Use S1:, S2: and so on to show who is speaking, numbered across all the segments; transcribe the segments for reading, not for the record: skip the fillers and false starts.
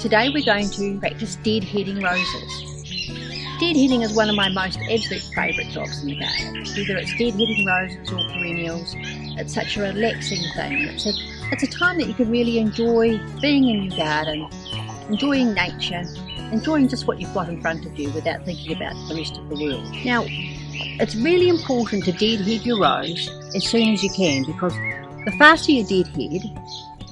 S1: today we're going to practice deadheading roses. Deadheading is one of my most absolute favourite jobs in the garden. Whether it's deadheading roses or perennials, it's such a relaxing thing. It's a time that you can really enjoy being in your garden, enjoying nature, enjoying just what you've got in front of you without thinking about the rest of the world. Now, it's really important to deadhead your rose as soon as you can, because the faster you deadhead,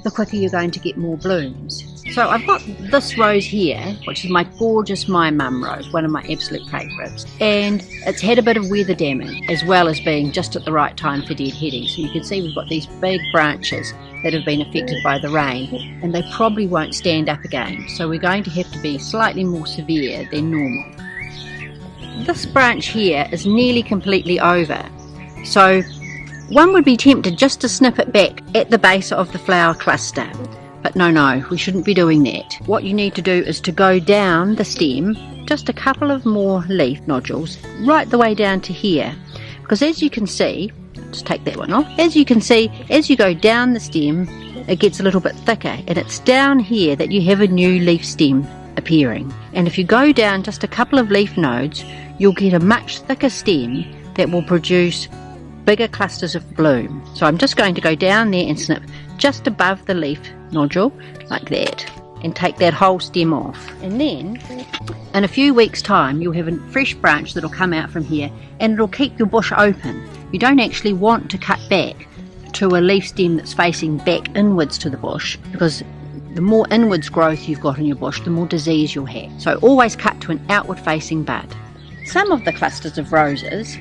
S1: the quicker you're going to get more blooms. So I've got this rose here, which is my gorgeous My Mum rose, one of my absolute favourites, and it's had a bit of weather damage as well as being just at the right time for deadheading. So you can see we've got these big branches that have been affected by the rain, and they probably won't stand up again, so we're going to have to be slightly more severe than normal. This branch here is nearly completely over, so one would be tempted just to snip it back at the base of the flower cluster. But no, we shouldn't be doing that. What you need to do is to go down the stem, just a couple of more leaf nodules, right the way down to here. Because as you can see, just take that one off, as you can see, as you go down the stem, it gets a little bit thicker, and it's down here that you have a new leaf stem appearing. And if you go down just a couple of leaf nodes, you'll get a much thicker stem that will produce bigger clusters of bloom. So I'm just going to go down there and snip just above the leaf nodule like that, and take that whole stem off. And then in a few weeks time you'll have a fresh branch that'll come out from here, and it'll keep your bush open. You don't actually want to cut back to a leaf stem that's facing back inwards to the bush, because the more inwards growth you've got in your bush, the more disease you'll have. So always cut to an outward facing bud. Some of the clusters of roses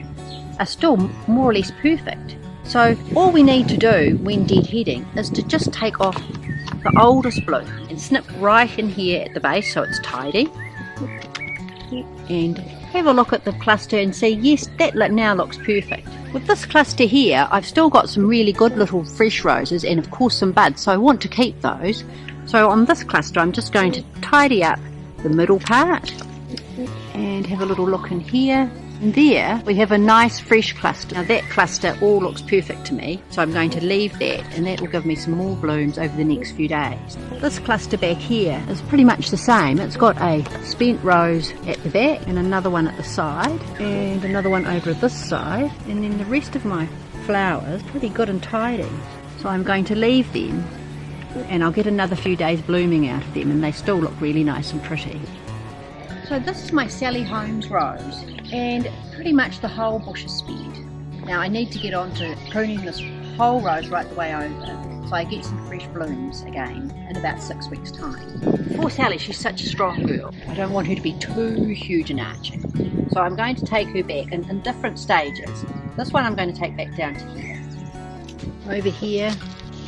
S1: are still more or less perfect. So all we need to do when deadheading is to just take off the oldest bloom and snip right in here at the base so it's tidy, and have a look at the cluster and see, yes, that now looks perfect. With this cluster here, I've still got some really good little fresh roses and of course some buds, so I want to keep those. So on this cluster I'm just going to tidy up the middle part and have a little look in here. And there we have a nice fresh cluster. Now that cluster all looks perfect to me, so I'm going to leave that, and that will give me some more blooms over the next few days. This cluster back here is pretty much the same. It's got a spent rose at the back and another one at the side and another one over at this side, and then the rest of my flowers pretty good and tidy. So I'm going to leave them, and I'll get another few days blooming out of them, and they still look really nice and pretty. So this is my Sally Holmes rose, and pretty much the whole bush is spent. Now I need to get on to pruning this whole rose right the way over, so I get some fresh blooms again in about 6 weeks time. Poor Sally, she's such a strong girl. I don't want her to be too huge and arching, so I'm going to take her back in different stages. This one I'm going to take back down to here. Over here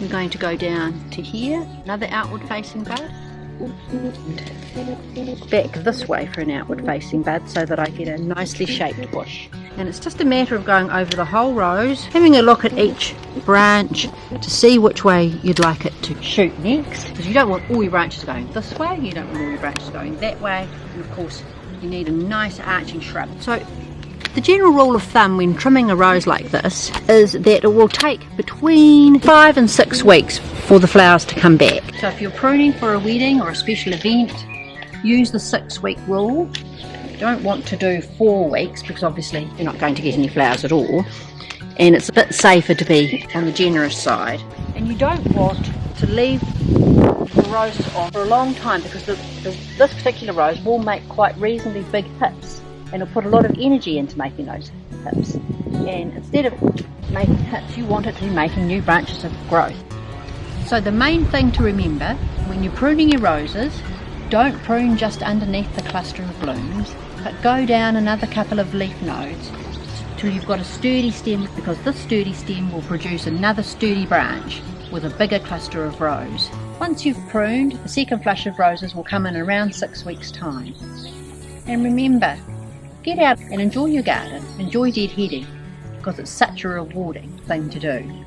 S1: I'm going to go down to here, another outward facing bud, back this way for an outward facing bud so that I get a nicely shaped bush. And it's just a matter of going over the whole rose, having a look at each branch to see which way you'd like it to shoot next, because you don't want all your branches going this way, you don't want all your branches going that way, and of course you need a nice arching shrub. So the general rule of thumb when trimming a rose like this is that it will take between 5 and 6 weeks for the flowers to come back. So if you're pruning for a wedding or a special event, use the 6-week rule. You don't want to do 4 weeks, because obviously you're not going to get any flowers at all, and it's a bit safer to be on the generous side. And you don't want to leave the roses on for a long time, because this particular rose will make quite reasonably big hips, and it'll put a lot of energy into making those hips. And instead of making hips, you want it to be making new branches of growth. So the main thing to remember when you're pruning your roses, don't prune just underneath the cluster of blooms, but go down another couple of leaf nodes till you've got a sturdy stem, because this sturdy stem will produce another sturdy branch with a bigger cluster of rose. Once you've pruned, the second flush of roses will come in around 6 weeks time. And remember, get out and enjoy your garden, enjoy deadheading, because it's such a rewarding thing to do.